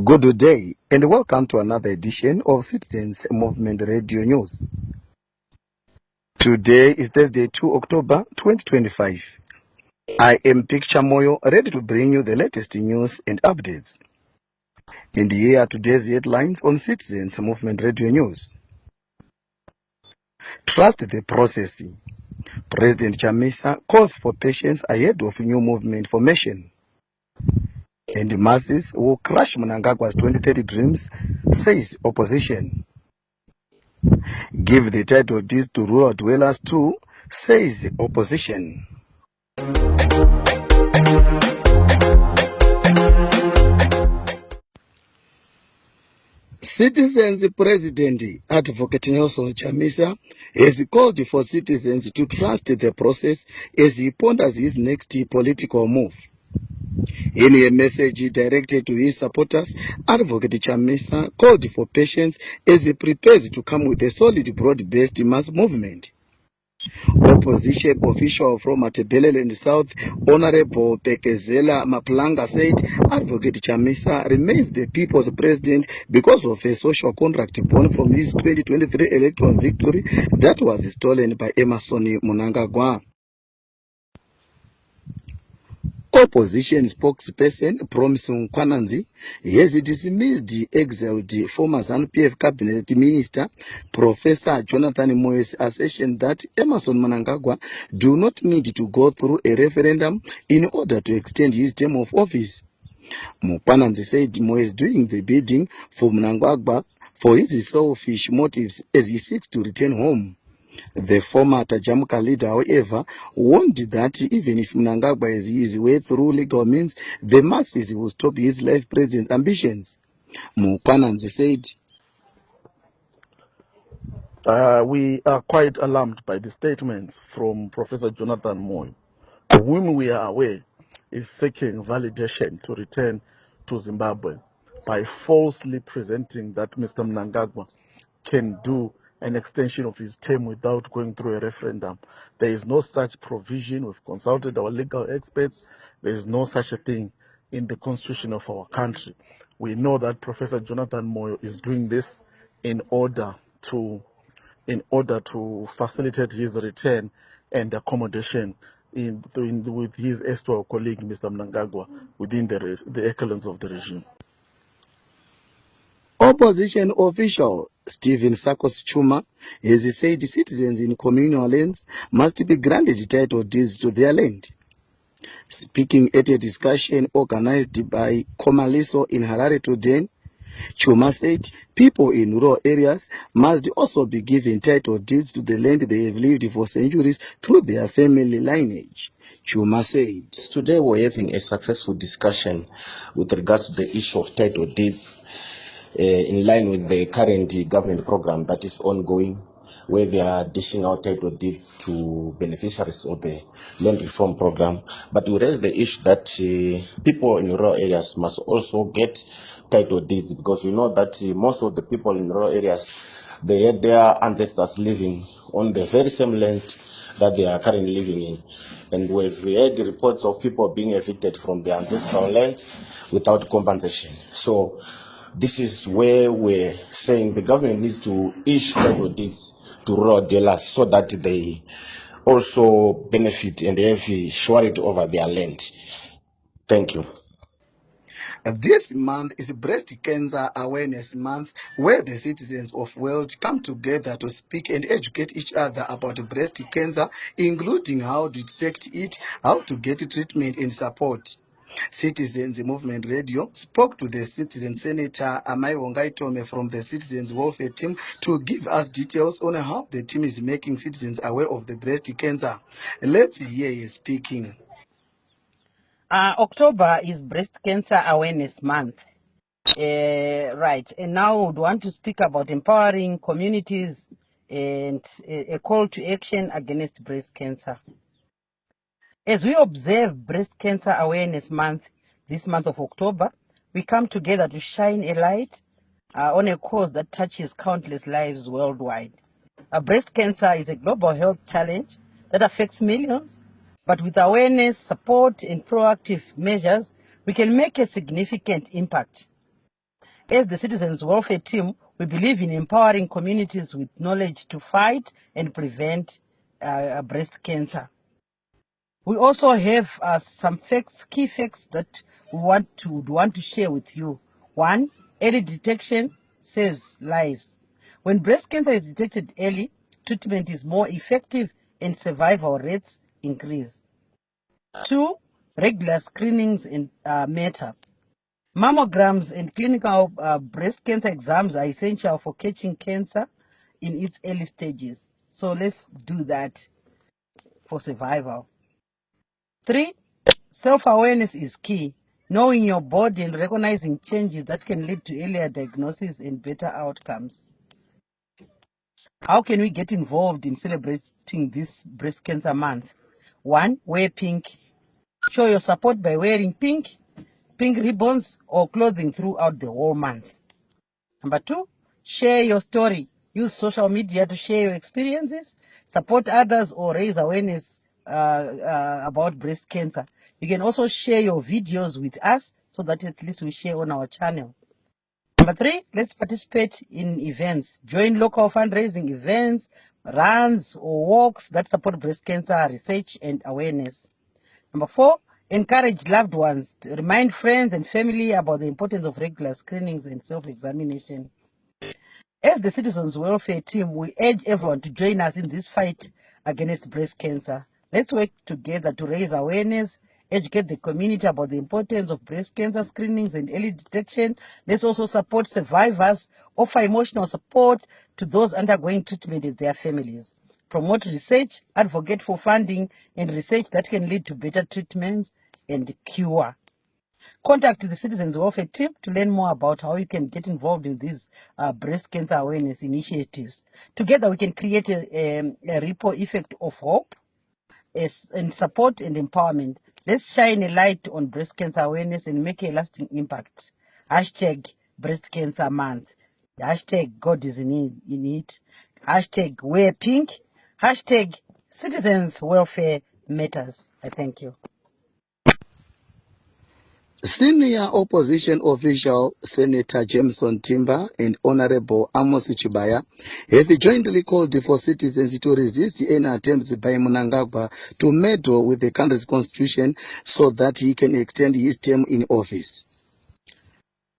Good day and welcome to another edition of Citizens Movement Radio News. Today is Thursday, 2 October 2025. I am Picture Moyo, ready to bring you the latest news and updates. And here are today's headlines on Citizens Movement Radio News. Trust the process. President Chisa calls for patience ahead of new movement formation. And the masses will crush Mnangagwa's 2030 dreams, says opposition. Give the title deeds to rural dwellers too, says opposition. Citizens President Advocate Nelson Chamisa has called for citizens to trust the process as he ponders his next political move. In a message directed to his supporters, Advocate Chamisa called for patience as he prepares to come with a solid broad-based mass movement. Opposition official from Matebeleland South, Honorable Pekezela Maplanga, said Advocate Chamisa remains the people's president because of a social contract born from his 2023 electoral victory that was stolen by Mnangagwa. Opposition spokesperson Promising Kwananzi has dismissed the exiled former ZANU-PF cabinet minister Professor Jonathan Moyes' assertion that Mnangagwa do not need to go through a referendum in order to extend his term of office. Kwananzi said Moyes doing the bidding for Mnangagwa for his selfish motives as he seeks to return home. The former Tajamuka leader, however, warned that even if Mnangagwa is his way through legal means, the masses will stop his life president's ambitions. Mukwananzi said, We are quite alarmed by the statements from Professor Jonathan Moy, whom we are aware is seeking validation to return to Zimbabwe by falsely presenting that Mr. Mnangagwa can do an extension of his term without going through a referendum. There is no such provision. We've consulted our legal experts. There is no such a thing in the constitution of our country. We know that Professor Jonathan Moyo is doing this in order to facilitate his return and accommodation with his erstwhile colleague, Mr. Mnangagwa, within the echelons of the regime. opposition official Stephen Sakos Chuma has said citizens in communal lands must be granted title deeds to their land. Speaking at a discussion organized by Komaliso in Harare today, Chuma said people in rural areas must also be given title deeds to the land they have lived for centuries through their family lineage. Chuma said, Today we're having a successful discussion with regards to the issue of title deeds in line with the current government program that is ongoing, where they are dishing out title deeds to beneficiaries of the land reform program. But we raise the issue that people in rural areas must also get title deeds, because we know that most of the people in rural areas, they had their ancestors living on the very same land that they are currently living in. And we've heard reports of people being evicted from their ancestral lands without compensation. So this is where we're saying the government needs to issue title deeds to rural dwellers so that they also benefit and they have surety over their land. Thank you. this month is Breast Cancer Awareness Month, where the citizens of the world come together to speak and educate each other about breast cancer, including how to detect it, how to get treatment and support. Citizens Movement Radio spoke to the Citizen Senator Amai Wongaitome from the Citizens Welfare Team to give us details on how the team is making citizens aware of the breast cancer. Let's hear his speaking. October is Breast Cancer Awareness Month. Right, and now we want to speak about empowering communities and a call to action against breast cancer. As we observe Breast Cancer Awareness Month, this month of October, we come together to shine a light on a cause that touches countless lives worldwide. Breast cancer is a global health challenge that affects millions, but with awareness, support, and proactive measures, we can make a significant impact. As the Citizens Welfare Team, we believe in empowering communities with knowledge to fight and prevent breast cancer. We also have some facts, key facts that we want to share with you. 1, early detection saves lives. When breast cancer is detected early, treatment is more effective and survival rates increase. 2, regular screenings matter. Mammograms and clinical breast cancer exams are essential for catching cancer in its early stages. So let's do that for survival. 3, self-awareness is key. Knowing your body and recognizing changes that can lead to earlier diagnosis and better outcomes. How can we get involved in celebrating this breast cancer month? 1, wear pink. Show your support by wearing pink ribbons or clothing throughout the whole month. Number 2, share your story. Use social media to share your experiences, support others, or raise awareness about breast cancer. You can also share your videos with us so that at least we share on our channel. Number 3, let's participate in events. Join local fundraising events, runs, or walks that support breast cancer research and awareness. Number 4, encourage loved ones. Remind friends and family about the importance of regular screenings and self-examination. As the Citizens Welfare Team, we urge everyone to join us in this fight against breast cancer. Let's work together to raise awareness, educate the community about the importance of breast cancer screenings and early detection. Let's also support survivors, offer emotional support to those undergoing treatment and their families. Promote research, advocate for funding and research that can lead to better treatments and cure. Contact the Citizens Welfare Team to learn more about how you can get involved in these breast cancer awareness initiatives. Together, we can create a ripple effect of hope and support and empowerment. Let's shine a light on breast cancer awareness and make a lasting impact. Hashtag Breast Cancer Month. Hashtag God is in it. Hashtag Wear Pink. Hashtag Citizens Welfare Matters. I thank you. Senior opposition official Senator Jameson Timber and Honorable Amos Chibaya have jointly called for citizens to resist any attempts by Mnangagwa to meddle with the country's constitution so that he can extend his term in office.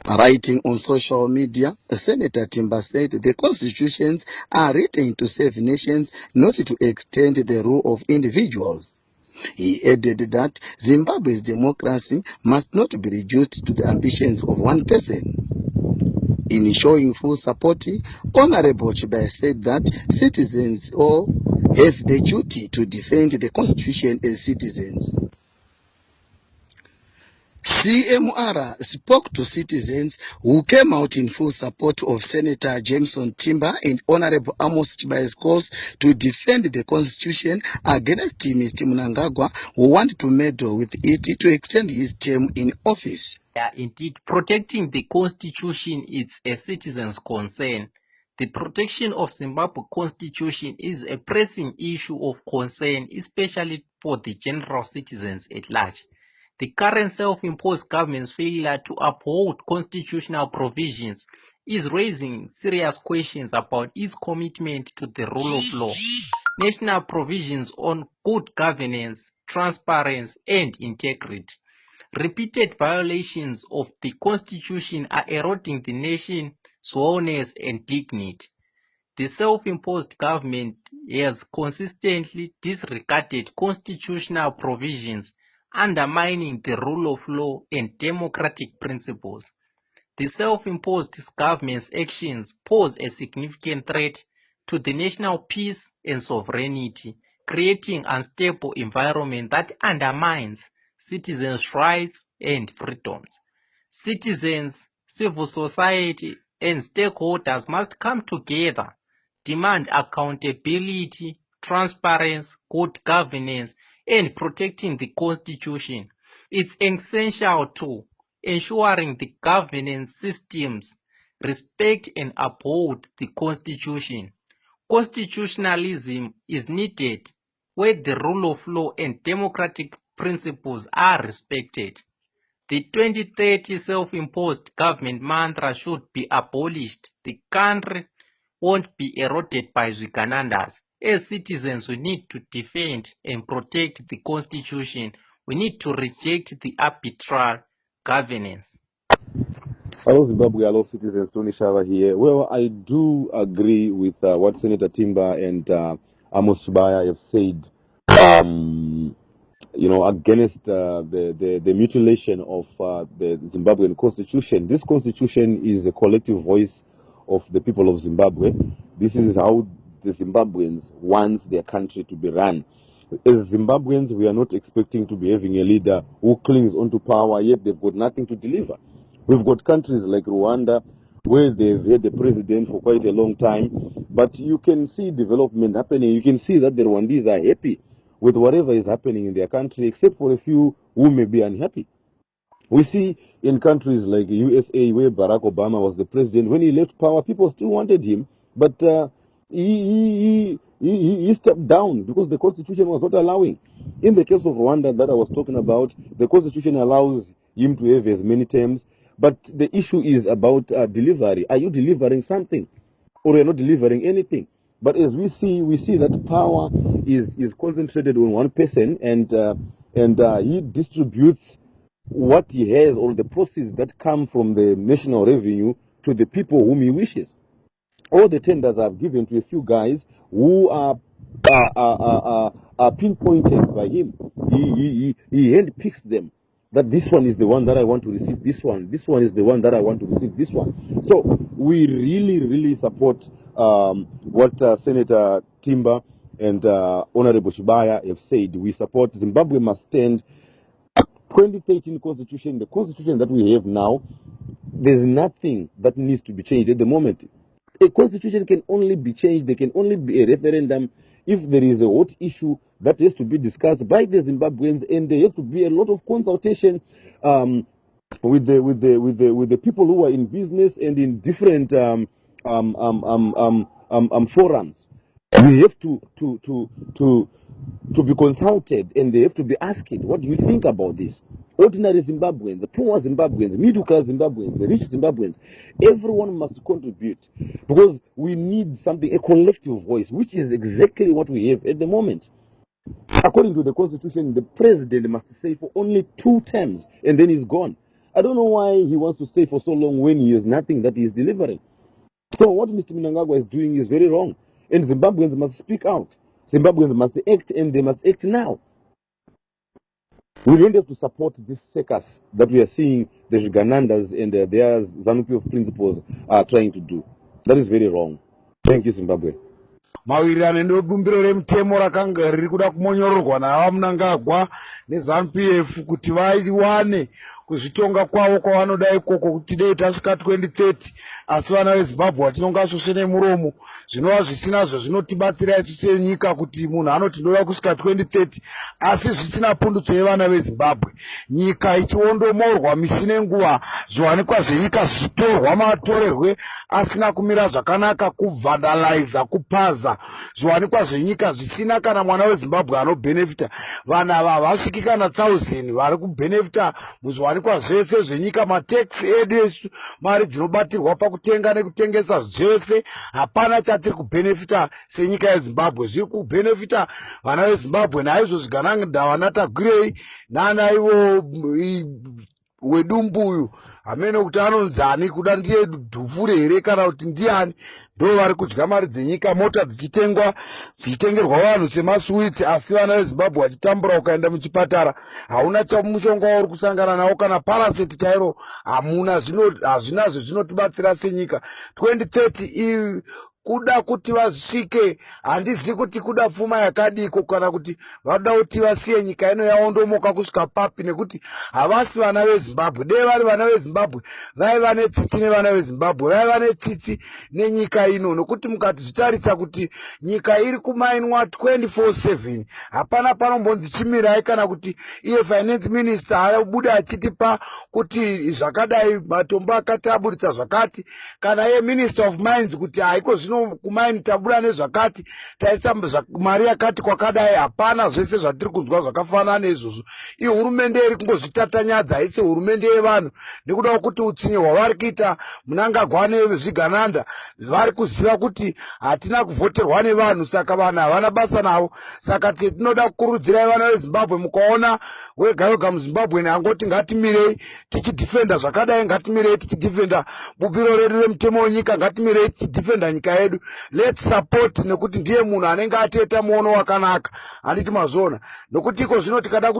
Writing on social media, Senator Timber said the constitutions are written to save nations, not to extend the rule of individuals. He added that Zimbabwe's democracy must not be reduced to the ambitions of one person. In showing full support, Honorable Chibaya said that citizens all have the duty to defend the constitution as citizens. CMR spoke to citizens who came out in full support of Senator Jameson Timber and Honorable Amos Chibaya's calls to defend the constitution against Mr. Mnangagwa, who wanted to meddle with it to extend his term in office. Yeah, indeed, protecting the constitution is a citizen's concern. The protection of Zimbabwe constitution is a pressing issue of concern, especially for the general citizens at large. The current self-imposed government's failure to uphold constitutional provisions is raising serious questions about its commitment to the rule of law. National provisions on good governance, transparency, and integrity. Repeated violations of the Constitution are eroding the nation's wellness and dignity. The self-imposed government has consistently disregarded constitutional provisions, undermining the rule of law and democratic principles. The self-imposed government's actions pose a significant threat to the national peace and sovereignty, creating an unstable environment that undermines citizens' rights and freedoms. Citizens, civil society, and stakeholders must come together, demand accountability, transparency, good governance, and protecting the Constitution. It's essential to ensuring the governance systems respect and uphold the Constitution. Constitutionalism is needed where the rule of law and democratic principles are respected. The 2030 self-imposed government mantra should be abolished. The country won't be eroded by Zwiganandas. As citizens, we need to defend and protect the constitution. We need to reject the arbitrary governance. Hello, Zimbabwe. Hello, citizens. Tony Shava here. Well, I do agree with what Senator Timber and Amos Subaya have said. Against the mutilation of the Zimbabwean constitution. This constitution is the collective voice of the people of Zimbabwe. This is how the Zimbabweans want their country to be run. As Zimbabweans, we are not expecting to be having a leader who clings onto power, yet they've got nothing to deliver. We've got countries like Rwanda, where they've had the president for quite a long time, but you can see development happening. You can see that the Rwandese are happy with whatever is happening in their country, except for a few who may be unhappy. We see in countries like USA, where Barack Obama was the president, when he left power, people still wanted him, but he stepped down because the constitution was not allowing. In the case of Rwanda that I was talking about, the constitution allows him to have as many terms, but the issue is about delivery. Are you delivering something, or are you not delivering anything? But as we see that power is concentrated on one person, and he distributes what he has, or the proceeds that come from the national revenue, to the people whom he wishes. All the tenders are given to a few guys who are pinpointed by him. He handpicks them. That this one is the one that I want to receive this one. This one is the one that I want to receive this one. So we really support what Senator Timber and Honorable Shibaya have said. We support Zimbabwe must stand. 2013 constitution, the constitution that we have now, there's nothing that needs to be changed at the moment. A constitution can only be changed, there can only be a referendum if there is a hot issue that has to be discussed by the Zimbabweans, and there has to be a lot of consultation with the people who are in business and in different forums. We have to be consulted, and they have to be asked, what do you think about this? Ordinary Zimbabweans, the poor Zimbabweans, middle class Zimbabweans, the rich Zimbabweans, everyone must contribute, because we need something, a collective voice, which is exactly what we have at the moment. According to the constitution, the president must stay for only 2 terms, and then he's gone. I don't know why he wants to stay for so long when he has nothing that he is delivering. So what Mr. Mnangagwa is doing is very wrong, and Zimbabweans must speak out. Zimbabweans must act, and they must act now. We don't have to support this circus that we are seeing the Zwiganandas and their ZANU-PF principles are trying to do. That is very wrong. Thank you, Zimbabwe. Mawirirano nebumbiro remutemo rakanga riri kuda kumonyororwa navaMnangagwa neZANU-PF kuti vawane kuzvitonga kwavo kwavanoda ikoko kuti dei tasvika 2030 asi vana veZimbabwe vatinonga svosve nemuromo zvinova zvisina zvazvinotibatsira isu senyika kuti munhu anoti ndoda kusvika 2030 asi zvisina pundutso yevana veZimbabwe, nyika ichiondomorwa misi nenguva, zviwanikwa zvenyika zvichitorwa matorerwe asina kumira zvakanaka, kuvhandaliza, kupaza zviwanikwa zvenyika zvisina kana mwana weZimbabwe anobhenefita. Vanhu ava havasviki kana 1000 vari kubhenefita muzviwanikwa zvese zvenyika, mateksi edu esu, mari dzinobatirwa pakutenga nekutengesa zvese, hapana chatiri kubhenefita senyika yeZimbabwe. Zviri kubhenefita vana veZimbabwe. Naizvozvo Ganangda vanatagurei nana ivo wedumbu uyu hamene kuti anonzani kuda ndiye dhuvhure here kana kuti ndiani, ndo vari kudya mari dzenyika, mota dzichitengwa dzichitengerwa vanhu semaswitsi, asi vana veZimbabwe vachitambura. Ukaenda muchipatara hauna mushonga wauri kusangana nawo kana paraseti chairo hamuna. Hazvinazvo zvinotibatsira senyika. 2030 kuda kuti vasvike, handizivi kuti kuda pfuma yakadiko kana kuti vada kuti vasiye nyika ino yaondomoka kusvika papi, nekuti havasi vana veZimbabwe. Dei vari vana veZimbabwe vaiva netsitsi nevana veZimbabwe, vaiva netsitsi nenyika ino, nokuti mukati zvitarisa kuti nyika iri kumainwa 24/7, hapana panombonzi chimirai kana kuti iye finance minister abuda achitipa kuti zvakadai matombo akati aburitsa zvakati, kana iye minister of mines kuti haiko zvino pano kumaini tabura nezvakati, taisa mari yakati kwakadai, hapana zvese zvatiri kunzwa zvakafanana neizvozvo. Iyo hurumende iri kungozvitatanyadza, haisi hurumende yevanhu, nekuda kwekuti utsinye hwavari kuita Mnangagwa nevezvigananda vari kuziva kuti hatina kuvhoterwa nevanhu, saka vanhu havana basa navo. Saka tinoda kukurudzirai vana veZimbabwe, mukaona wega wega muZimbabwe angoti ngatimirei tichidhifenda zvakadai, ngatimirei tichidhifenda bubiro redu remutemo wenyika, ngatimirei tichidhifenda nyika yedu. Let's support, nekuti ndiye munhu anenge atiita muono wakanaka, handiti mazona. Nokuti iko zvino tikada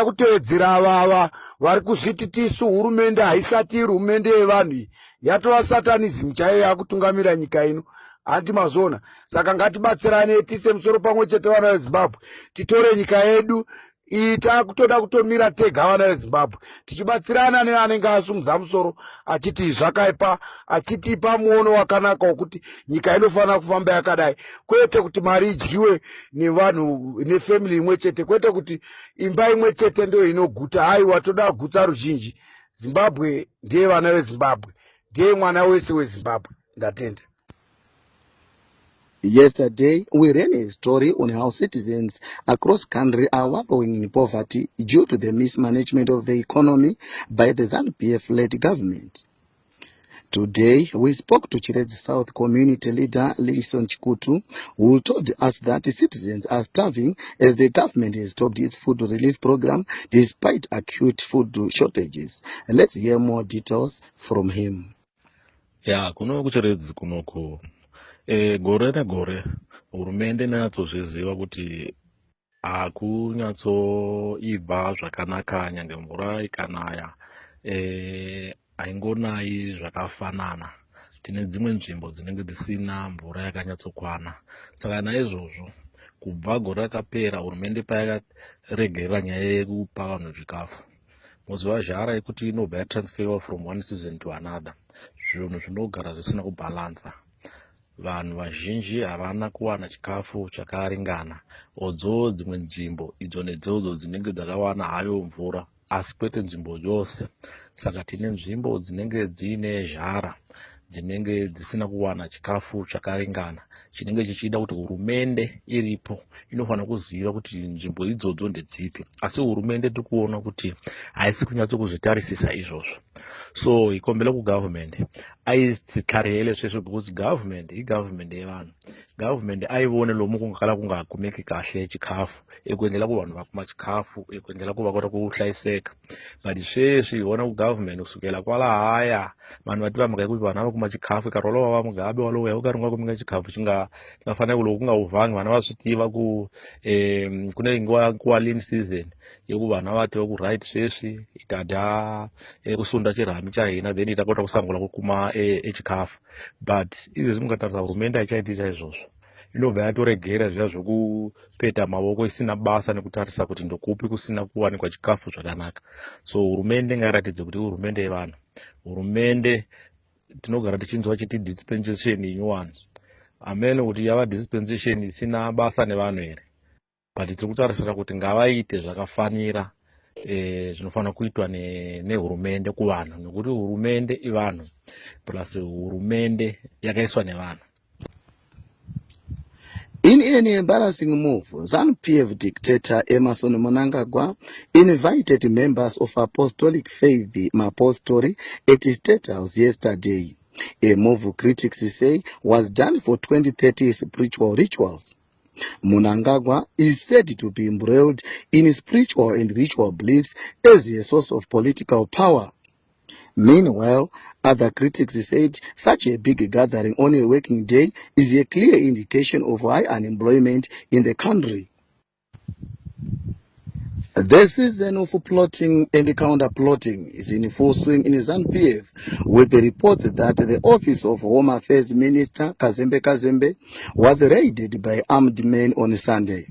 kutevedzera ava vari kuzviti tisu hurumende haisati iri hurumende yevanhu iyi, yatova satanism chaiyo yakutungamira nyika ino, handiti mazona. Saka ngatibatsirane tise musoro pamwe chete vana veZimbabwe, titore nyika yedu iyi. Takutoda kutomira tega vana veZimbabwe, tichibatsirana neanenge asumudza musoro achiti zvakaipa, achitipa muono wakanaka wokuti nyika inofanira kufamba yakadai, kwete kuti mari idyiwe nevanhu nefamily imwe chete, kwete kuti imba imwe chete ndio inoguta. Haiwa, toda kuguta ruzhinji. Zimbabwe ndiye vana veZimbabwe, ndiye mwana wese weZimbabwe. Ndatenda. Yesterday, we ran a story on how citizens across country are wallowing in poverty due to the mismanagement of the economy by the ZANU-PF-led government. Today, we spoke to Chiredzi South community leader Linson Chikutu, who told us that the citizens are starving as the government has stopped its food relief program despite acute food shortages. Let's hear more details from him. Yeah, kuno Chiredzi kunoko. Gore negore hurumende inatsozviziva kuti hakunyatsoibva zvakanaka nyange mvura ikanaya, haingonai zvakafanana. Tine dzimwe nzvimbo dzinenge dzisina mvura yakanyatsokwana. Saka naizvozvo kubva gore rakapera hurumende payakaregerera nyaya yekupa vanhu zvikafu, muzuva zhara yekuti inobva yatransferiwa from one season to another, zvinhu zvinogara zvisina kubhalansa. Vanhu vazhinji havana kuwana chikafu chakaringana. Odzo dzimwe nzvimbo idzo nedzodzo dzinenge dzakawana hayo mvura, asi kwete nzvimbo yose. Saka tine nzvimbo dzinenge dziine zhara, dzinenge dzisina kuwana chikafu chakaringana, chinenge chichida kuti hurumende iripo inofanira kuziva kuti nzvimbo idzodzo ndedzipi. Asi hurumende tiri kuona kuti haisi kunyatsokuzvitarisisa izvozvo. So ikombela kugovernment aizvitarire sweswo, because government igovernment yevanhu. Government aione lomu kungakala kungakumiki kahle chikafu, ekuendela kuvanhu vakuma chikafu, ekuendela kuvakota kuhlayiseka. But sweswi iona kugovernment kusukela kwalahaya vanhu vati vamukai kuti vanhu vakuma chikafu, ikarolawo vamugabe walowa ukarunga kumika chikafu chingafanira kulo kungauvhangi vana vasvitiva kune nguva lean season yeku vana vati vaku sweswi itada kusunda chirami chahina, then itakota kusangula kukuma echikafu. But izvezvi mukatarisa hurumende haichaitisa izvozvo, inobva yatoregera zviya zvokupeta mavoko isina basa nekutarisa kuti ndokupi kusina kuwanikwa chikafu zvakanaka. So hurumende ngairatidze kuti hurumende yevanhu. Hurumende tinogara tichinzwa chiti dispensation inyowani, amene kuti yava dispensation isina basa nevanhu here, but tiri kutarisira kuti ngavaite zvakafanira zvinofanira kuitwa nehurumende kuvanhu, nekuti hurumende ivanhu plus hurumende yakaiswa nevanhu. In an embarrassing move, ZANU-PF dictator Emmerson Mnangagwa invited members of Apostolic Faith Mapostori at his State House yesterday. A move critics say was done for 2030 spiritual rituals. Mnangagwa is said to be embroiled in spiritual and ritual beliefs as a source of political power. Meanwhile, other critics said such a big gathering on a working day is a clear indication of high unemployment in the country. The season of plotting and counter-plotting is in full swing in ZANU-PF, with the reports that the office of Home Affairs Minister Kazembe was raided by armed men on Sunday.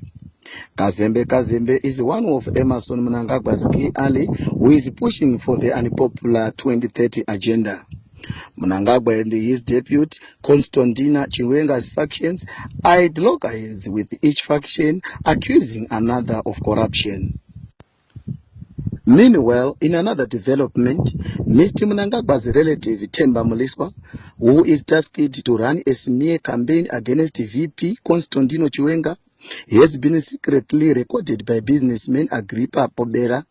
Kazembe is one of Emmerson Mnangagwa's key ally who is pushing for the unpopular 2030 agenda. Mnangagwa and his deputy, Constantina Chiwenga's factions, eyed loggerheads with each faction accusing another of corruption. Meanwhile, in another development, Mr. Mnangagwa's relative Themba Muliswa, who is tasked to run a smear campaign against VP Constantino Chiwenga, has been secretly recorded by businessman Agrippa Pobera,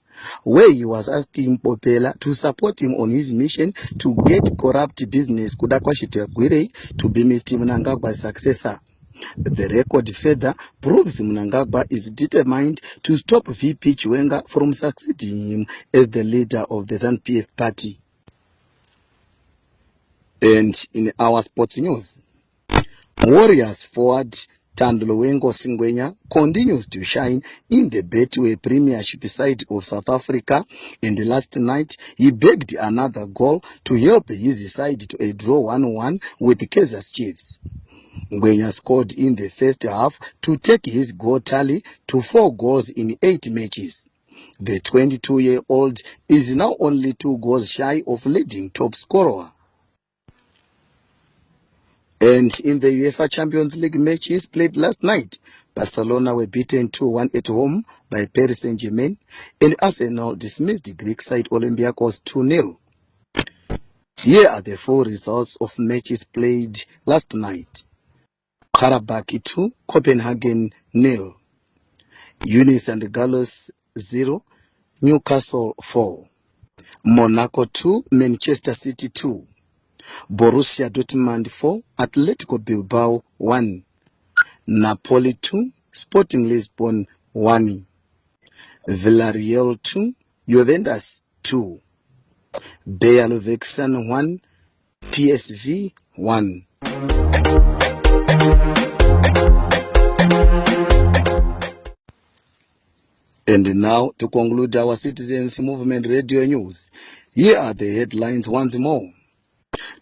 where he was asking Popela to support him on his mission to get corrupt business Kudakwashite Gwire to be Mr. Mnangagwa's successor. The record further proves Mnangagwa is determined to stop VP Chiwenga from succeeding him as the leader of the ZANU-PF party. And in our sports news, Warriors forward Tandlowengo Singwenya continues to shine in the Betway Premiership side of South Africa, and last night he bagged another goal to help his side to a draw 1-1 with Kaizer Chiefs. Ngwenya scored in the first half to take his goal tally to 4 goals in 8 matches. The 22-year-old is now only 2 goals shy of leading top scorer. And in the UEFA Champions League matches played last night, Barcelona were beaten 2-1 at home by Paris Saint-Germain, and Arsenal dismissed the Greek side Olympiacos 2-0. Here are the 4 results of matches played last night. Karabakh 2, Copenhagen 0, Unis and Gallos 0, Newcastle 4, Monaco 2, Manchester City 2, Borussia Dortmund 4, Atletico Bilbao 1, Napoli 2, Sporting Lisbon 1, Villarreal 2, Juventus 2, Bayer Leverkusen 1, PSV 1. And now, to conclude our Citizens Movement Radio News, here are the headlines once more.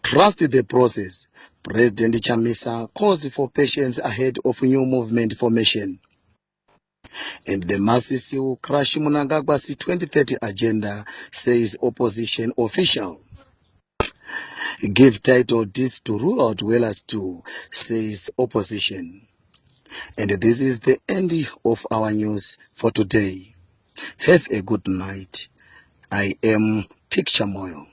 Trust the process. President Chisa calls for patience ahead of new movement formation. And the masses will crush Mnangagwa's 2030 agenda, says opposition official. Give title deeds to rule out dwellers too, says opposition. And this is the end of our news for today. Have a good night. I am Picture Moyo.